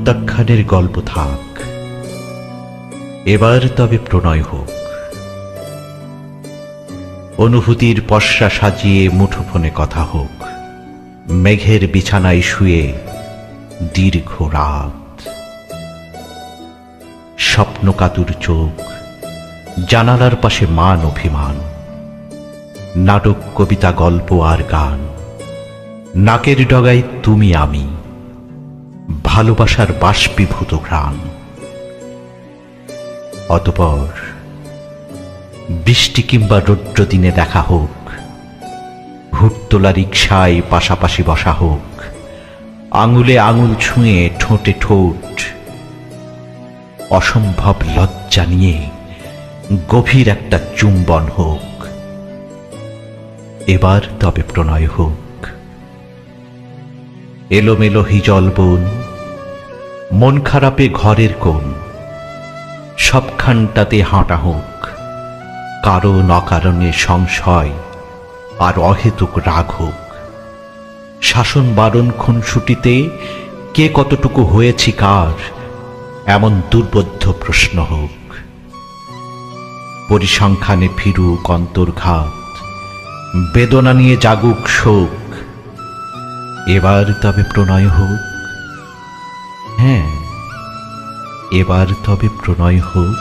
প্রত্যাখ্যানের গল্প থাক, এবার তবে প্রণয় হোক। অনুভূতির পসরা সাজিয়ে মুঠোফোনে কথা হোক, মেঘের বিছানায় শুয়ে দীর্ঘ রাত। স্বপ্নকাতুর চোখ, জানালার পাশে মান অভিমান, নাটক কবিতা গল্প আর গান, নাকের ডগায় তুমি আমি, ভালোবাসার বাষ্পীভূত ঘ্রাণ। অতঃপর বৃষ্টি কিংবা রৌদ্র দিনে দেখা হোক, হুটতোলা রিকশায় পাশাপাশি বসা হোক, আঙুলে আঙুল ছুঁয়ে ঠোঁটে ঠোঁট, অসম্ভব লজ্জা নিয়ে গভীর একটা চুম্বন হোক। এবার তবে প্রণয় হোক। এলোমেলো হিজল বন, মন খারাপে ঘরের কোণ, সবখানটাতে হাঁটা হোক, কারণ অকারণে সংশয় আর অহেতুক রাগ হোক। শাসন বারণ খুনসুটিতে কে কতটুকু হয়েছি কার, এমন দুর্বোধ্য প্রশ্ন হোক। পরিসংখ্যানে ফিরুক অন্তর্ঘাত, বেদনা নিয়ে জাগুক শোক। এবার তবে প্রণয় হোক, হ্যাঁ এবার তবে প্রণয় হোক।